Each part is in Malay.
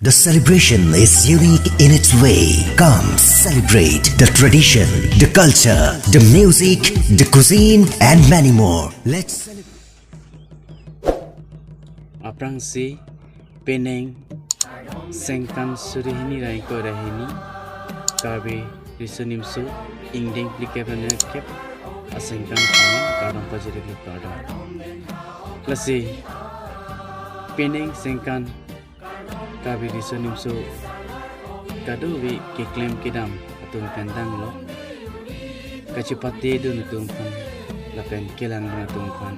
The celebration is unique in its way. Come celebrate the tradition, the culture, the music, the cuisine, and many more. Let's celebrate. Aprangsi, Penang, Sengkan Surihini Raiko Rahini, Karbi, Risonimso, Inding Plicabana Cap, a Sengkan Kami, Garden Positive Garden. Klasi, Penang, Sengkan, Karbi Risonimso, Kadovi, Kiklem Kidam, Atum Kandang Lo, Kachipati Dunutumpan, Lapen Kelang Dunutumpan.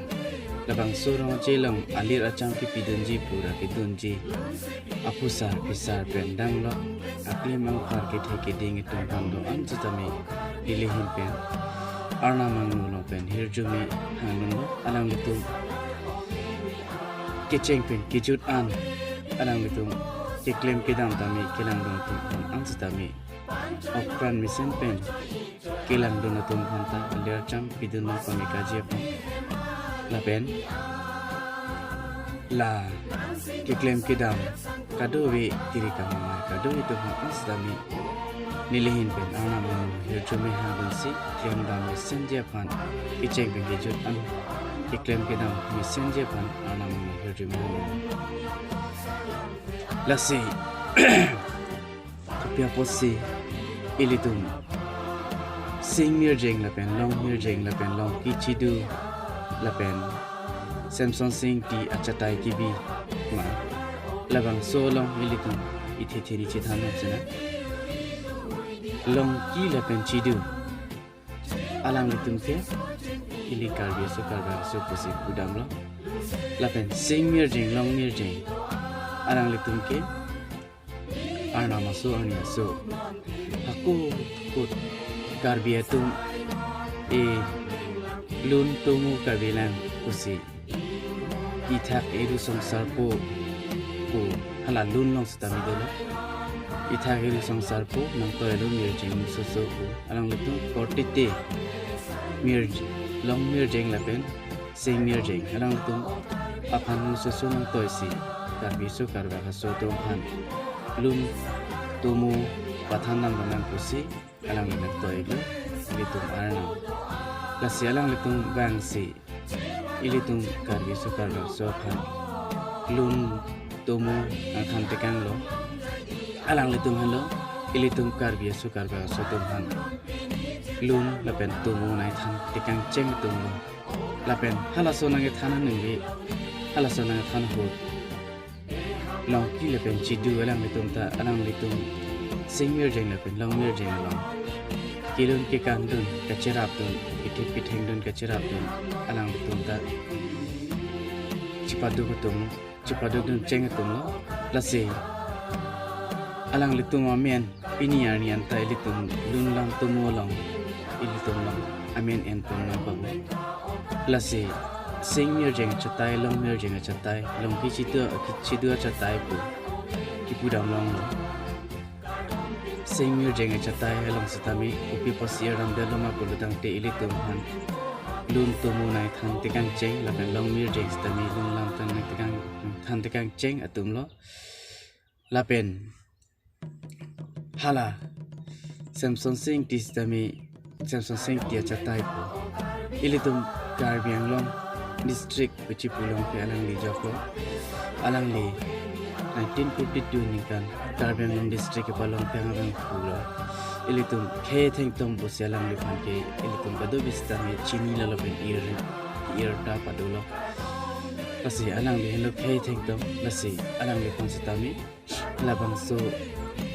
Labang surong jelang alir acang pipi dunji pura ke dunji apusar pisar pendang lo akli mangkar ke theke ding itong pando an chutami dilihin pen arna mangnu lo pen hirjumi hanun lo alang litum kecheng pen kijut an alang litum keklem kedam tami kelang dong tum an chutami okran misen pen kelang dong tum phanta alir acang pidun lo kami kaji pen Lapen la kiklem kidam kadowi tiri kamai kadowi tu hang asdami nilihin pen ana mo hirjumi habansi klem dam senje pan kicheng pen kijut an kiklem kidam mi senje pan ana mo hirjumi lasi tapia posi ilitum sing mirjeng lapen long kichidu Lapen Samsung Sing di acatai kibi ma labang solong ilitum ithithiri chithano chena long ki lapen chidu alang litum ke ili karbi so pusi kudam lo lapen sing mirjing long mirjing alang litum ke arna maso ania so aku kut karbi atum lun tumu kabilang pusi ithak eru sangsar po hala lun long stami dolo ithak eru sangsar po nang to elu mirjeng so po alang letu kortite long mirjeng lapen sing mirjeng alang letu apan so nang to si karbi so karba so to han lun tumu pathanan banang pusi alang letu to elu litum arna Lasi alang litung bangsi ilitung karbi sukar so kan lun tumu angkan tekang lo alang litung halo ilitung karbi sukar so tuhan lun lapen tumu nai than tekang ceng tumu lapen halaso nang thana ngi halaso nang than ho long ki lapen chidu alang litung ta alang litung singmir jeng lapen long mir jeng long kilun ke kandun kacerap dun piteng dun kacerap dun alang betung ta cipadu dun ceng tung lo lasi alang litung amen piniar ni antai litung lun lang tumu long ilitung long amen en tung long babu lasi sing mir jeng chatai long mir jeng chatai long kichidu chatai pu kipudam long lo Sing mir jeng chatai long sitami upi posir ram daloma kulutang te ilitum han lun tumu nai than tikang cheng lapen long mir jeng sitami lun lam tan nai tikang than tikang cheng atum lo lapen hala Samsung Sing ti chatai po ilitum Karbiang long district Pichipulong ke alang li joko alang li 1952 nikan Karbiang long district ke palong pengang pula ilitum khe theng tom busialang lipan ke ilitum kadu bistami chini la lapen ear ta padulo kasi alang li hello khe theng tom kasi alang lipan sitami labang so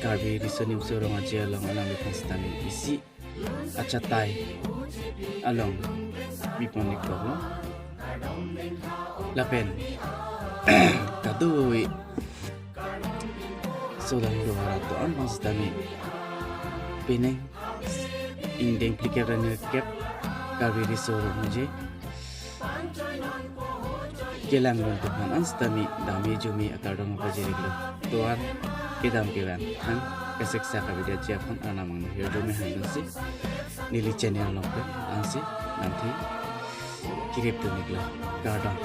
Karbi risonim so ronga jialong alang lipan sitami isi acatai along biponik ko lapen kadu Solang dohara to an masdami Penang indeng plikabana kep Karbi risoro muje kelang don to an anstami dami jumi akadong pajiriglo toan kedam kelan han kaseksa kabida jiapan anamang hirjome hansi nili channel lope ansi nanti kirip to nigla gadong